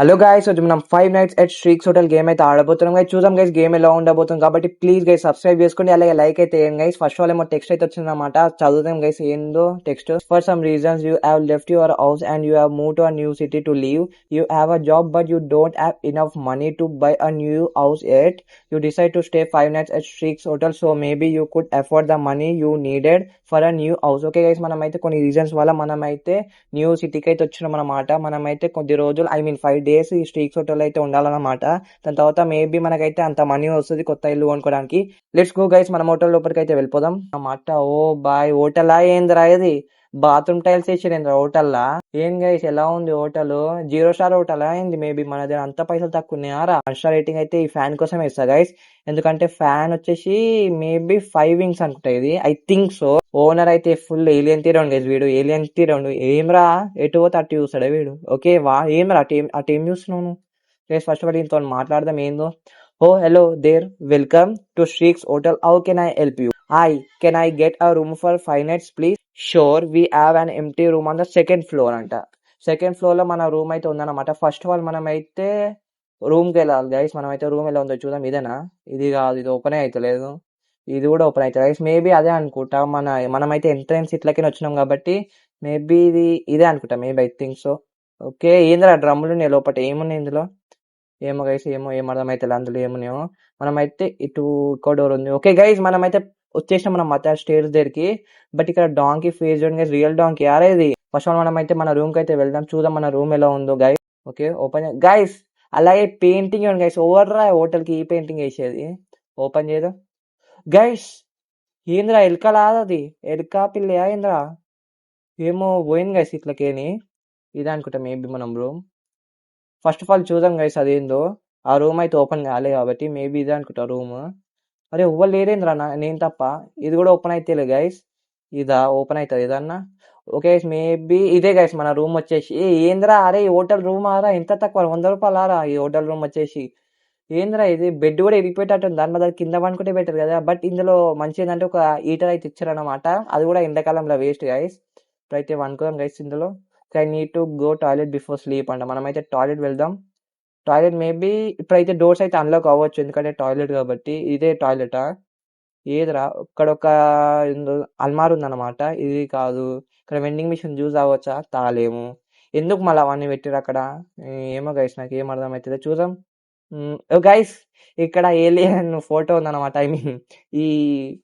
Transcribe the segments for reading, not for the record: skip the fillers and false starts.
Hello guys, వచ్చి మనం 5 nights at Streaks Hotel game అయితే ఆడబోతున్నాం గైస్. చూద్దాం గైస్ గేమ్ ఎలా ఉండబోతుంది కాబట్టి ప్లీజ్ గైస్ సబ్స్క్రైబ్ చేసుకోండి, అలాగే లైక్ అయితే వేయండి గైస్. ఫస్ట్ ఆఫ్ ఆల్ ఏమో టెక్స్ట్ అయితే వచ్చిందన్నమాట, చదువుతాం గైస్. ఏందో text. For some reasons you have left your house and you have move to a new city to leave. You have a job but you don't have enough money to buy a new house yet. You decide to stay 5 nights at Streaks Hotel, so maybe you could afford the money you needed for a new house. Okay guys, మనమైతే కొన్ని reasons వల్ల మనమైతే new సిటీకి అయితే వచ్చినాం అనమాట. మనమైతే కొద్ది రోజులు 5 days ఈ స్ట్రీక్స్ హోటల్ అయితే ఉండాలన్నమాట. దాని తర్వాత మేబీ మనకైతే అంత మనీ వస్తుంది కొత్త ఇల్లు కొనుక్కోవడానికి. లెట్స్ గో గైస్, మనం హోటల్ లోపలికి అయితే వెళ్ళిపోదాం అన్నమాట. ఓ బాయ్, హోటలా ఏందిరా ఇది? బాత్రూమ్ టైల్స్ వేసారు హోటల్లా. ఏం గైస్ ఎలా ఉంది హోటల్? 0 star హోటల్ అయింది. మేబీ మన దగ్గర అంత పైసలు తక్కువ ఉన్నాయారా? 1 star రేటింగ్ అయితే ఈ ఫ్యాన్ కోసం ఇస్తా గైస్, ఎందుకంటే ఫ్యాన్ వచ్చేసి మేబీ 5 wings అనుకుంటా ఇది, ఐ థింక్ సో. ఓనర్ అయితే ఫుల్ ఏలియన్ తీరండు గైస్, వీడు ఏలియన్ తీరండు. ఏమ్రా ఎటు పోతే అటు చూస్తాడా వీడు? ఓకే ఏమ్రా ఆ టీం చూస్తున్నావు గైస్? ఫస్ట్ ఆఫ్ ఆల్ ఇంతో మాట్లాడదాం ఏందో. Oh hello there, welcome to Streaks hotel, how can I help you? Hi, can I get a room for 5 nights please? Sure, we have an empty room on the second floor అంట. Second floor లో మన room అయితే ఉందన్నమాట. First of all మనం అయితే room కి వెళ్ళాలి guys. మనం అయితే రూమ్ ఎలా ఉందో చూద్దాం. ఇదేనా? ఇది కాదు, ఇది ఓపెన్ అవుతలేదు. ఇది కూడా ఓపెన్ అవుతుంది గైస్. మేబీ అదే అనుకుంటా. మనమైతే ఎంట్రన్స్ ఇట్లకి వచ్చినాం కాబట్టి మేబీ ఇదే అనుకుంటా. Maybe I think so. Okay, ఏంద్రా డ్రమ్ములు ఉన్నాయి లోపల, ఏమున్నాయి ఇందులో? ఏమో గైస్, ఏం అర్థమైతే అందులో ఏమున్నాయో. మనమైతే ఇటు ఇంకో డోర్ ఉంది. ఓకే గైస్, మనమైతే వచ్చేసాం మనం మత స్టేర్స్ దగ్గరికి. బట్ ఇక్కడ డాంకీ ఫేస్ చూడండి గైస్, రియల్ డాంకీ యారా ఇది. ఫస్ట్ ఆల్ మనం అయితే మన రూమ్ కి అయితే వెళ్దాం, చూద్దాం మన రూమ్ ఎలా ఉందో గైస్. Okay open guys. అలాగే పెయింటింగ్ చూడండి గైస్, ఓవర్రా హోటల్ కి ఈ పెయింటింగ్ వేసేది. ఓపెన్ చేయదు గైస్. ఏంద్రా ఎలుక లాదది? ఎలుక పిల్లయా ఏంద్రా? ఏమో పోయింది గైస్ ఇట్లకేని. ఇదే అనుకుంటా మేబీ మనం రూమ్. ఫస్ట్ ఆఫ్ ఆల్ చూద్దాం గైస్ అదేందో. ఆ రూమ్ అయితే ఓపెన్ కాలే కాబట్టి మేబీ ఇదే అనుకుంటా రూమ్. అరే ఎవ్వరు లేరేంద్రా నేను తప్ప. ఇది కూడా ఓపెన్ అయితే గైస్. ఇదా ఓపెన్ అవుతుంది ఇదన్నా? ఓకే మేబీ ఇదే గైస్ మన రూమ్ వచ్చేసి. ఏంద్రా అరే, ఈ హోటల్ రూమ్ ఆరా ఎంత తక్కువ, 100 రూపాయలు ఆరా ఈ హోటల్ రూమ్ వచ్చేసి. ఏంద్రా ఇది? బెడ్ కూడా ఇరిగిపోయేటట్టుంది, దాని బదులు కింద పనుకుంటే బెటర్ కదా. బట్ ఇందులో మంచి ఏంటంటే ఒక హీటర్ అయితే ఇచ్చారనమాట. అది కూడా ఎండాకాలంలో వేస్ట్ గైస్. ఇప్పుడైతే వనుకుందాం గైస్ ఇందులో. I need to go toilet before sleep అంట. మనమైతే టాయిలెట్ వెళ్దాం. టాయిలెట్ మేబీ ఇప్పుడైతే డోర్స్ అయితే అన్లాక్ అవ్వచ్చు, ఎందుకంటే టాయిలెట్ కాబట్టి. ఇదే టాయిలెటా? ఏదిరా? ఇక్కడ ఒక అల్మార్ ఉందన్నమాట. ఇది కాదు. ఇక్కడ వెండింగ్ మిషన్ జ్యూస్ అవ్వచ్చా? తాలేము. ఎందుకు మళ్ళీ అవన్నీ పెట్టారు అక్కడ? ఏమో గైస్, నాకు ఏం అర్థం అవుతుంది. చూద్దాం గైస్. ఇక్కడ ఏలియన్ ఫోటో ఉందన్నమాట. ఐ మీన్ ఈ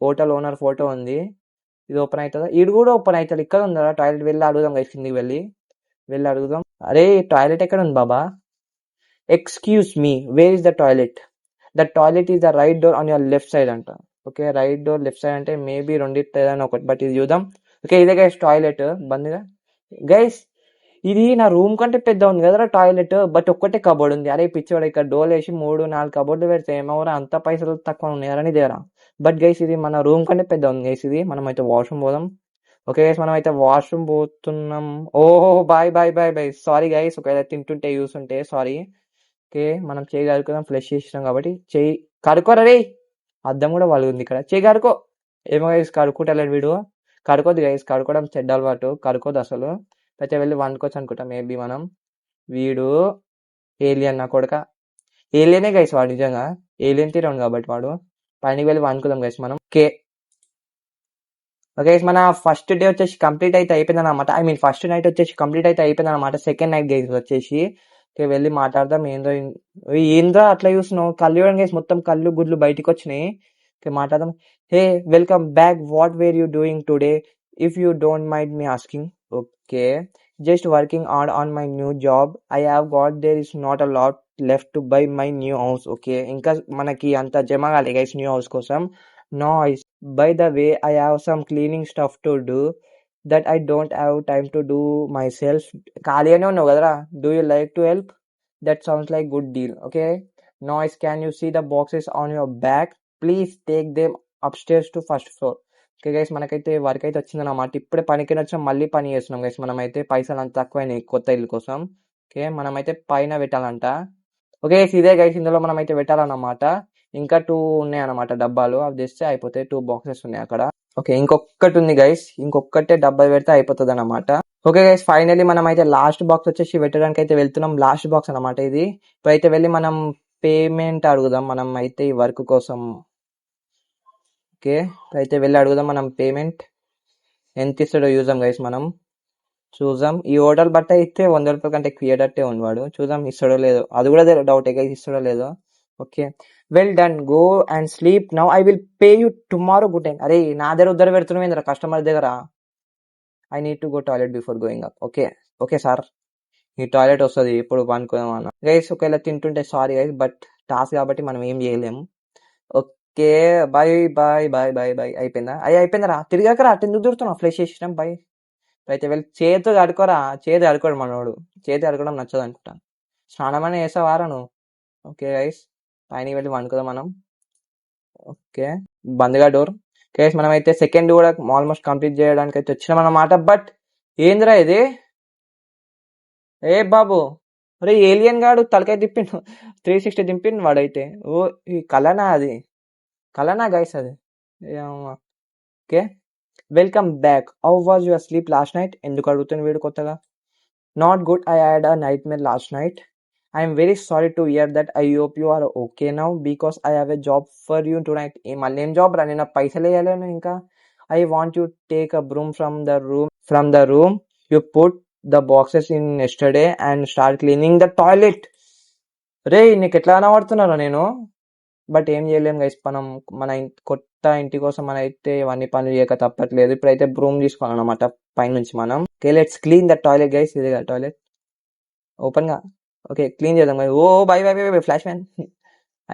హోటల్ ఓనర్ ఫోటో ఉంది. ఇది ఓపెన్ అవుతుందా? ఇది కూడా ఓపెన్ అవుతుంది. ఇక్కడ ఉందా టాయిలెట్? వెళ్ళి అడుగుదాం గైస్, కిందికి వెళ్ళి అడుగుదాం. అరే టాయిలెట్ ఎక్కడ ఉంది బాబా? Excuse me, where is the toilet? The toilet is the right door on your left side అంట. Okay, right door left side అంటే మేబీ రెండిట్లో ఏదైనా ఒకటి, బట్ ఇది చూద్దాం. ఓకే ఇదే గైస్ టాయిలెట్. బందిగా గైస్, ఇది నా రూమ్ కంటే పెద్ద ఉంది కదరా టాయిలెట్, బట్ ఒక్కటే కబోర్డ్ ఉంది. అరే పిచ్చోడు, ఇక్కడ డోర్ వేసి 3-4 కబోర్డు పెడితే ఏమవరా? అంత పైసలు తక్కువ ఉన్నాయని దగ్గర. బట్ గైస్ ఇది మన రూమ్ కంటే పెద్ద ఉంది గైస్ ఇది. మనం అయితే వాష్రూమ్ పోదాం. ఓకే గైస్, మనం అయితే వాష్రూమ్ పోతున్నాం. ఓహో bye bye bye bye, sorry guys ఒకవేళ తింటుంటే చూస్తుంటే సారీ. ఓకే మనం చేయి కడుకుందాం, ఫ్లెష్ చేసినాం కాబట్టి. చేయి కడుకోరా రే. అద్దం కూడా వలుగుంది ఇక్కడ. చేయి కడుకో. ఏమో గైస్ కడుక్కుంటలేడు వీడు. కడుకోద్దు గైస్, కడుకోవడం చెడ్డ అలవాటు, కడుకోద్దు అసలు. అయితే వెళ్ళి వండుకోవచ్చు అనుకుంటా మేబీ మనం. వీడు ఏలియన్ నా కొడుక. ఏలియనే గైస్ వాడు, నిజంగా ఏలియన్ తీరాడు కాబట్టి వాడు. పైనకి వెళ్ళి వండుకుందాం గైస్ మనం. ఓకే మన ఫస్ట్ డే వచ్చేసి కంప్లీట్ అయితే అయిపోయింది అనమాట. ఐ మీన్ ఫస్ట్ నైట్ వచ్చేసి కంప్లీట్ అయితే అయిపోయింది అనమాట. సెకండ్ నైట్ గైస్ వచ్చేసి. ఓకే వెళ్ళి మాట్లాడదాం. ఏంద్రా అట్లా చూస్తున్నావు? కళ్ళు చూడండి గైస్, మొత్తం కళ్ళు గుడ్లు బయటకు వచ్చినాయి. ఓకే మాట్లాడదాం. Hey welcome back, what were you doing today if you don't mind me asking? Okay just working on my new job. I have got there is not a lot left to buy my new house. Okay ఇంకా మనకి అంత జమ కాలే guys new house కోసం. Noise, by the way, I have some cleaning stuff to do that I don't have time to do myself. ఖాళీగానే ఉన్నావు కదరా, do you like to help? That sounds like good deal. Okay, noise, can you see the boxes on your back? Please take them upstairs to first floor. Okay guys మనకైతే work అయితే వచ్చిందన్నమాట. ఇప్పుడే పనికి వచ్చాం, మళ్ళీ పని చేస్తున్నాం గైస్. మనమైతే పైసలు అంత తక్కువైనాయి కొత్త ఇల్లు కోసం. ఓకే మనమైతే పైన పెట్టాలంట. ఓకే ఇదే గైస్ ఇందులో మనం అయితే పెట్టాలన్నమాట. ఇంకా 2 ఉన్నాయి అన్నమాట డబ్బాలు, అవి తెస్తే అయిపోతాయి. 2 బాక్సెస్ ఉన్నాయి అక్కడ. ఓకే ఇంకొకటి ఉంది గైస్, ఇంకొకటే డబ్బా పెడితే అయిపోతుంది అన్నమాట. ఓకే గైస్, ఫైనల్లీ మనం అయితే లాస్ట్ బాక్స్ వచ్చేసి పెట్టడానికి అయితే వెళ్తున్నాం. లాస్ట్ బాక్స్ అనమాట ఇది. ఇప్పుడైతే వెళ్ళి మనం పేమెంట్ అడుగుదాం. మనం అయితే ఈ వర్క్ కోసం. ఓకే, ఇప్పుడైతే వెళ్ళి అడుగుదాం మనం పేమెంట్ ఎంత ఇస్తాడో చూద్దాం గైస్. మనం చూద్దాం. ఈ హోటల్ బట్ట అయితే 100 రూపాయల కంటే ఎక్కువ ఇయ్యేటట్టే ఉన్నవాడు. చూద్దాం ఇస్తాడో లేదో, అది కూడా డౌట్ గైస్, ఇస్తాడో లేదో. Okay, well done, go and sleep now, I will pay you tomorrow, good night. అరే నా దగ్గర ఉద్దర పెడుతున్నావు కస్టమర్ దగ్గర. I need to go toilet before going up. Okay okay sir, ఈ టాయిలెట్ వస్తుంది ఇప్పుడు పనుకుందాం అన్న. గైస్ ఒకవేళ తింటుంటే సారీ గైస్, బట్ టాస్క్ కాబట్టి మనం ఏం చేయలేము. Okay, bye bye bye bye bye. అయిపోయిందా? అయిపోయిందా? తిరిగాకరా, ఎందుకు దూరుతున్నావు? ఫ్రెష్ చేసినాం బాయ్. అయితే వెళ్ళి చేతి కడుకోరా. చేతి కడుకోడు మనోడు, చేతి కడుకోవడం నచ్చదు అనుకుంటా. స్నానం అని వేసావారా నువ్వు? ఓకే గైస్, పైన వెళ్ళి వండుకుందాం మనం. Okay, బంద్గా door. గైస్ మనం అయితే సెకండ్ కూడా ఆల్మోస్ట్ కంప్లీట్ చేయడానికి అయితే వచ్చినాం అన్నమాట. బట్ ఏందిరా ఇది? ఏ బాబు, అరే ఏలియన్ గాడు తలకాయ తిప్పిండు, 360 దింపిండు వాడైతే. ఓ ఈ కలనా? అది కలనా గైస్? అది okay, welcome back. How was your sleep last night? ఎందుకు అడుగుతుంది వీడు కొత్తగా? Not good, I had a nightmare last night. I'm very sorry to hear that. I hope you are okay now because I have a job for you tonight. మళ్ళీ ఏం job రా? నేను పైసలు వేయలేను ఇంకా. I want you take a broom from the room you put the boxes in yesterday and start cleaning the toilet. రే నీకు ఎట్లా కనబడుతున్నారా నేను? బట్ ఏం చేయలేం గైస్, మనం మన కొత్త ఇంటి కోసం మన అయితే ఇవన్నీ పనులు చేయక తప్పట్లేదు. ఇప్పుడైతే బ్రూమ్ తీసుకోవాలన్నమాట పైనుంచి మనం. Okay, let's clean the toilet guys. ఇది టాయిలెట్ ఓపెన్ గా. ఓకే, క్లీన్ చేద్దాం. Oh bye bye bye flush man.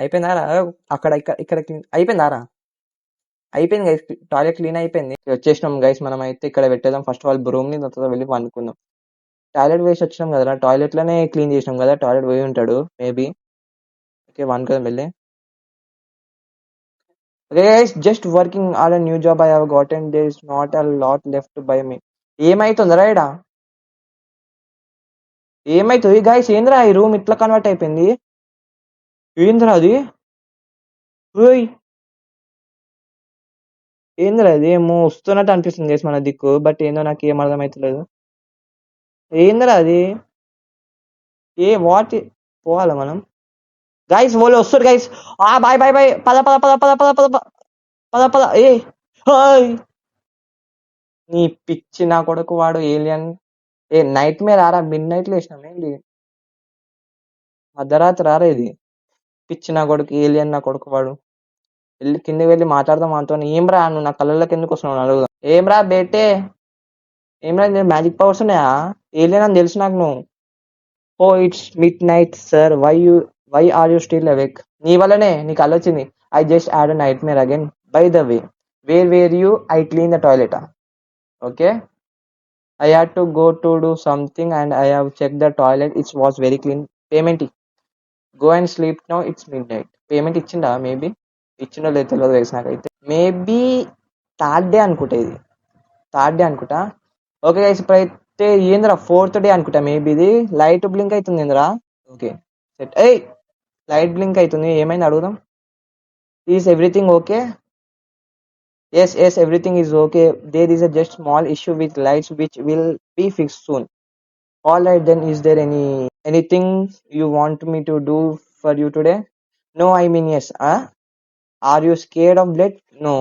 అయిపోయిందారా? అక్కడ ఇక్కడ ఇక్కడ క్లీన్ అయిపోయిందారా? అయిపోయింది గైస్, టాయిలెట్ క్లీన్ అయిపోయింది. వచ్చేసినాం గైస్, మనం అయితే ఇక్కడ పెట్టేద్దాం ఫస్ట్ ఆఫ్ ఆల్ బ్రూమ్ ని, తర్వాత వెళ్ళి వండుకుందాం. టాయిలెట్ వేసి వచ్చినాం కదా, టాయిలెట్ లోనే క్లీన్ చేసినాం కదా, టాయిలెట్ పోయి ఉంటాడు మేబీ. ఓకే, వండుకుందాం వెళ్ళి. Just working on new job I have gotten, there is not a lot left by me. ఏమైతుందిరా ఇడా? ఏమైతుంది గైస్? ఏంద్రా ఈ రూమ్ ఇట్లా కన్వర్ట్ అయిపోయింది? ఏంద్రా అది? ఓయ్ ఏంద్రా అది? ఏమో వస్తున్నట్టు అనిపిస్తుంది గైస్ మన దిక్కు, బట్ ఏందో నాకు ఏం అర్థమైతలేదు. ఏంద్రా అది? వాట్? పోవాలా మనం? గైస్ వాళ్ళు వస్తారు గైస్. బాయ్ బాయ్ బాయ్, పద పద పద పద పద పద పద పద. హాయ్ నీ పిచ్చి నా కొడుకు వాడు ఏలియన్. నైట్ మీద రారా, మిడ్ నైట్ లో వేసినాం ఏంటి? అర్ధరాత్రి రారా ఇది? పిచ్చి నా కొడుకు ఏలియన్ నా కొడుకు వాడు. వెళ్ళి కిందకి వెళ్ళి మాట్లాడదాం అంతో. ఏం రా నువ్వు నా కళ్ళకి ఎందుకు వస్తున్నావు అడుగుదాం. ఏం రా బేటే? ఏం రా మ్యాజిక్ పవర్స్ ఉన్నాయా? ఏలియన్ అని తెలుసు నాకు నువ్వు. Oh it's midnight sir, why are you still awake? నీ వల్లనే నీకు కళ్ళు వచ్చింది. I just had nightmare again by the way. Where you? I clean the toilet. Okay, I had to go to do something and I have checked the toilet. It was very clean. Payment. Go and sleep now. It's midnight. Payment ఇచ్చిండా? Maybe ఇచ్చిండో లేదు తెలియదు guys నాకైతే. Maybe third day అనుకుంటా, ఇది third day అనుకుంటా. Okay guys, ఇప్పుడైతే ఏంద్రా 4th day అనుకుంటా మేబీ. ఇది లైట్ బ్లింక్ అవుతుంది ఏంద్రా? Okay set. లైట్ బ్లింక్ అవుతుంది, ఏమైంది అడుగుదాం. Is everything okay? Yes, everything is okay. There is a just small issue with lights which will be fixed soon. All right then, is there anything you want me to do for you today? No, I mean yes. Are you scared of blood? No.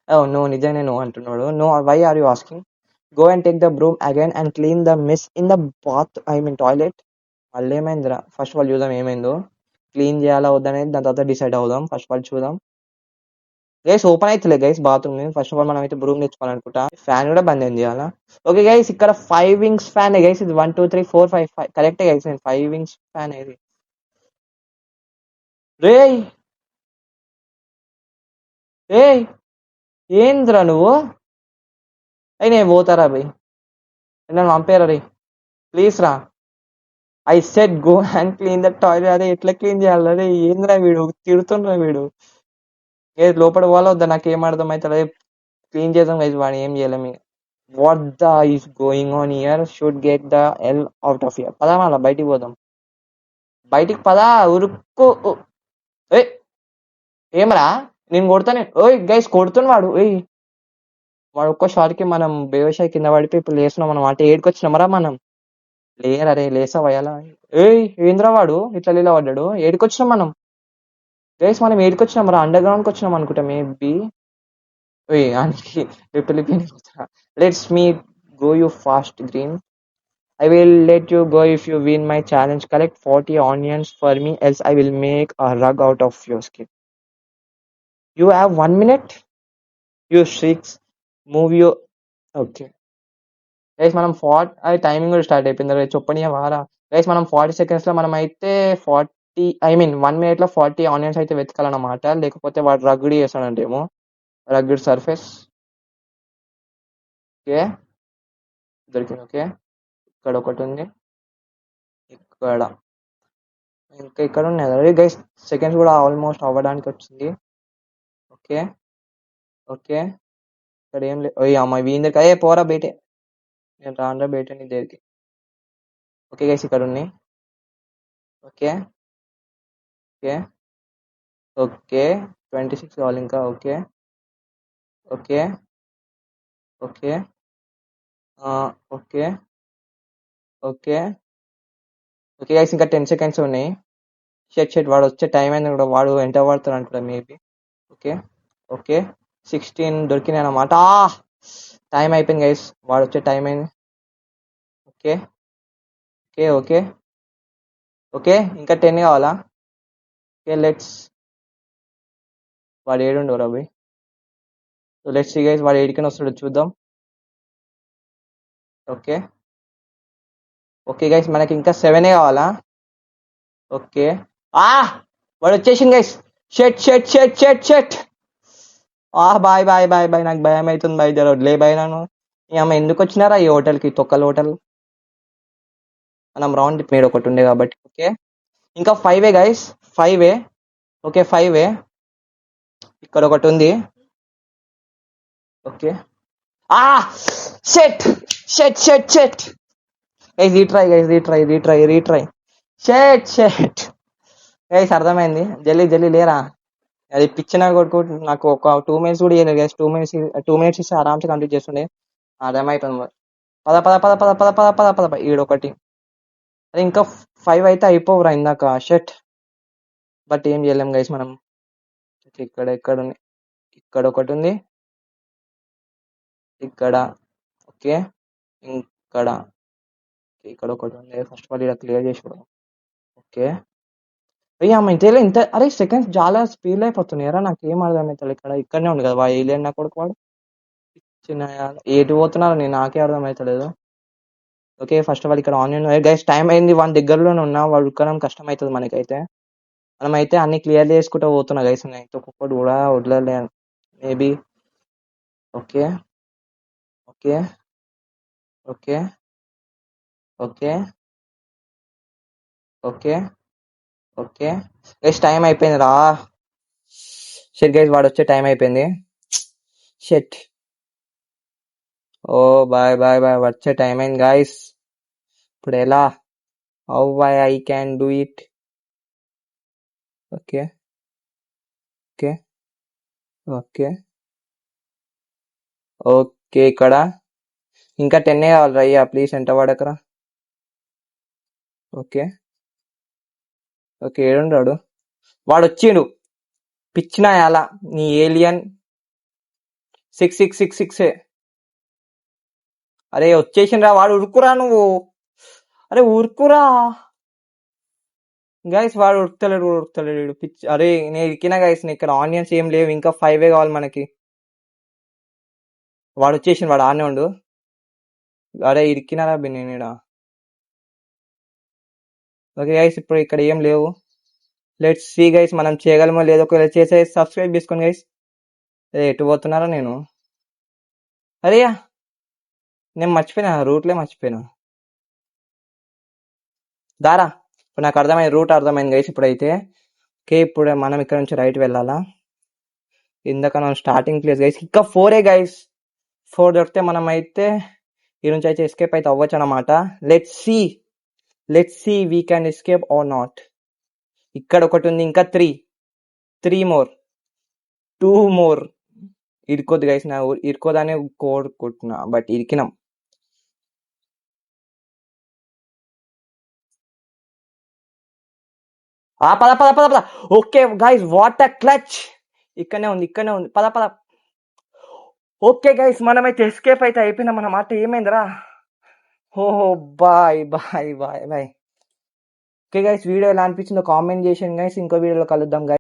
Oh no, నిజంగానే no అంటున్నాడు. No, why are you asking? Go and take the broom again and clean the mess in the bath. I mean toilet. మళ్ళీ ఏమైందిరా? First of all చూద్దాం ఏమైందో. Clean చేయాలా వద్దనేది దాని తర్వాత decide అవుదాం. ఫస్ట్ ఆఫ్ ఆల్ చూద్దాం. గైస్ ఓపెన్ అవుతలే guys bathroom. First of all మనం అయితే బ్రూమ్ తెచ్చుకోవాలనుకుంటా. ఫ్యాన్ కూడా బంద్ ఏం చేయాలా? ఓకే గైస్, ఇక్కడ 5 వింగ్స్ ఫ్యాన్ గైస్. ఇది 1 2 3 4 5 5 కరెక్టే గైస్. నేను 5 వింగ్స్ ఫ్యాన్ ఇది. రే రే ఏంద్రా నువ్వు? నేను పోతారా భయ్, నన్ను పంపారా రే ప్లీజ్ రా. I set go and clean the toilet. అదే ఎట్లా క్లీన్ చేయాలి? అదే ఏంద్రా వీడు తిడుతుండ్రా వీడు. లోపల పోవాలా వద్దా నాకు ఏం అర్థం అవుతుంది. అదే క్లీన్ చేద్దాం గైస్, వాడు ఏం చేయలేము. What the is going on year? Should get the L out of year. పదా మళ్ళా బయటికి పోదాం. బయటికి పదా ఉరుక్కు. ఏయ్ ఏమరా నేను కొడతానే. ఓయ్ గైస్ కొడుతున్న వాడు. వాడు ఒక్క షాట్ కి మనం బేవష్ అయి కింద పడిపోయి ఇప్పుడు లేస్తున్నాం అనమాట. ఏడుకొచ్చినామరా మనం? లేరరే లేసా వయాలా. ఏయ్ ఏంద్రా వాడు ఇట్లా లీలా పడ్డాడు? ఏడుకొచ్చినాం మనం గైస్, మనం ఏడుకొచ్చినాం రా, అండర్ గ్రౌండ్ కి వచ్చినాం అనుకుంటా మేబీ. ఆయనకి let's me go you fast green. I will let you go if you win my challenge. Collect 40 onions for me, else I will make a rug out of your skin. You have 1 minute? You shrieks. Move your. Okay. Guys మనం అది timing కూడా start అయిపోయింది. చెప్పని వారా guys, మనం 40 seconds లో మనం అయితే 1 minute లో 40 ఆనియన్స్ అయితే వెతకాలన్నమాట. లేకపోతే వాడు రగ్గుడి చేస్తాడంటేమో, రగ్గుడ్ సర్ఫేస్. ఓకే దొరికింది. ఓకే ఇక్కడ ఒకటి ఉంది, ఇక్కడ ఇంకా ఇక్కడ ఉన్నాయి గైస్. సెకండ్స్ కూడా ఆల్మోస్ట్ అవ్వడానికి వచ్చింది. ఓకే ఓకే ఇక్కడ ఏం లేదు. అమ్మ వీందరికి అయ్యే పోరా బయటే, నేను రానురా బయట నీ దగ్గరికి. ఓకే గైస్ ఇక్కడ ఉన్నాయి. ఓకే ఓకే ఓకే 26 కావాలి ఇంకా. Okay okay okay okay okay okay guys ఇంకా 10 seconds ఉన్నాయి. షెట్ వాడు వచ్చే టైం అయింది కూడా, వాడు ఎంత పడతాడు అనుకుంటా మేబీ. ఓకే ఓకే 16 దొరికినాయి అన్నమాట. టైం అయిపోయింది గైస్, వాడు వచ్చే టైం అయింది. ఓకే ఓకే ఓకే ఓకే ఇంకా 10 కావాలా? Okay let's. వాడు ఏడుండవు రవి. లెట్స్ సీ గైస్, వాడు ఏడికని వస్తాడు చూద్దాం. ఓకే ఓకే గైస్ మనకి ఇంకా 7 కావాలా? ఓకే వాడు వచ్చేసింది గైస్. షెట్ షెట్ షెట్ షెట్ షెట్. బాయ్ బాయ్ బాయ్ బాయ్, నాకు భయం అవుతుంది బాయ్, జర వదిలే బాయ్ నన్ను. ఈ అమ్మ ఎందుకు వచ్చినారా ఈ హోటల్కి, తొక్కల హోటల్. మనం రౌండ్ మేడ్ ఒకటి ఉండే కాబట్టి. ఓకే ఇంకా 5 గైస్, 5. ఓకే 5. ఇక్కడ ఒకటి ఉంది. ఓకే షెట్ shit shit shit guys, retry guys, retry retry retry. Shit shit guys అర్థమైంది. జల్లి జల్లి లేరా, అది పిచ్చిన కొడుకు. నాకు ఒక 2 minutes కూడా ఇవ్వలేదు గైస్. 2 minutes ఇస్తే ఆరామ్స్ కంప్లీట్ చేస్తుండే. అర్థమైపోయింది. పద పద పద పద పద పద పద పద ఈడొకటి. అదే ఇంకా 5 అయితే అయిపోవరా ఇందాక. షెట్ బట్ ఏం చేయలేం గైస్ మనం. ఇక్కడ ఎక్కడ ఉంది, ఇక్కడ ఒకటి ఉంది, ఇక్కడ ఓకే ఇక్కడ ఇక్కడ ఒకటి ఉంది. ఫస్ట్ ఆల్ ఇక్కడ క్లియర్ చేసుకోవడం. ఓకే అయ్యా అమ్మ ఇంత ఇంత అరే సెకండ్స్ చాలా స్పీడ్ అయిపోతున్నాయి రా, నాకు ఏం అర్థమవుతుంది. ఇక్కడ ఇక్కడనే ఉంది కదా వాడు ఏలియన్ నా కొడుకు. వాడు చిన్న ఏటి పోతున్నారు నేను నాకే అర్థమవుతలేదు. ఓకే ఫస్ట్ ఆఫ్ ఆల్ ఇక్కడ ఆనియన్ గైస్, టైం అయింది. వాడి దగ్గరలోనే ఉన్నా, వాడు ఉక్కడం కష్టం అవుతుంది మనకైతే. మనమైతే అన్ని క్లియర్ చేసుకుంటూ పోతున్నా గైస్, అయితే ఒక్కొక్కటి కూడా వదలలే maybe. Okay okay okay okay okay okay guys time అయిపోయింది రా. షెట్ గైస్ వాడు వచ్చే టైం అయిపోయింది. Shit oh boy bye boy, వచ్చే టైం అయింది గైస్. ఇప్పుడు ఎలా? How I can do it? Okay okay okay okay ఇక్కడ ఇంకా 10 కావాలి రయ్యా, ప్లీజ్ ఎంట పడకరా. ఓకే ఓకే ఏడుండాడు వాడు? వచ్చిండు పిచ్చిన ఎలా నీ ఏలియన్. 6 అరే వచ్చేసిండ్రా వాడు. ఉరుకురా నువ్వు, అరే ఉరుకురా గైస్. వాడు ఉరుకుతలేడు పిచ్చి. అరే నేను ఇరికినా గైస్, ఇక్కడ ఆనియన్స్ ఏం లేవు, ఇంకా 5 కావాలి మనకి. వాడు వచ్చేసిండు, వాడు ఆనే ఉండు. అరే ఇరికినారా నేను. ఓకే గైస్ ఇప్పుడు ఇక్కడ ఏం లేవు. లెట్స్ సీ గైస్ మనం చేయగలమో లేదో. ఒకవేళ చేసే సబ్స్క్రైబ్ చేసుకోండి గైస్. ఎటు పోతున్నారా నేను? అరే నేను మర్చిపోయినా, రూట్లే మర్చిపోయినా. దారా ఇప్పుడు నాకు అర్థమైంది, రూట్ అర్థమైంది గైస్ ఇప్పుడైతే. ఓకే ఇప్పుడు మనం ఇక్కడ నుంచి రైట్ వెళ్ళాలా? ఇందాక మనం స్టార్టింగ్ ప్లేస్ గైస్. ఇంకా 4 గైస్. 4 దొరికితే మనం అయితే ఈ నుంచి అయితే ఎస్కేప్ అయితే అవ్వచ్చు అనమాట. Let's see we can escape or not. ఇక్కడ ఒకటి ఉంది, ఇంకా 3 మోర్, 2 మోర్. ఇరుకోద్దు గైస్, నా ఇరుకోదని కోరుకుంటున్నా, బట్ ఇరికినాం. పద పద పద పద. Okay guys, what a clutch. ఇక్కడనే ఉంది. పద పద. ఓకే గైస్, మనమైతే ఎస్కేప్ అయితే అయిపోయినాం అన్నమాట. ఏమైందిరా? ఓహో, bye bye bye bye. Okay guys, video ఎలా అనిపించిందో కామెంట్ చేయండి గైస్. ఇంకో వీడియోలో కలుద్దాం గైస్.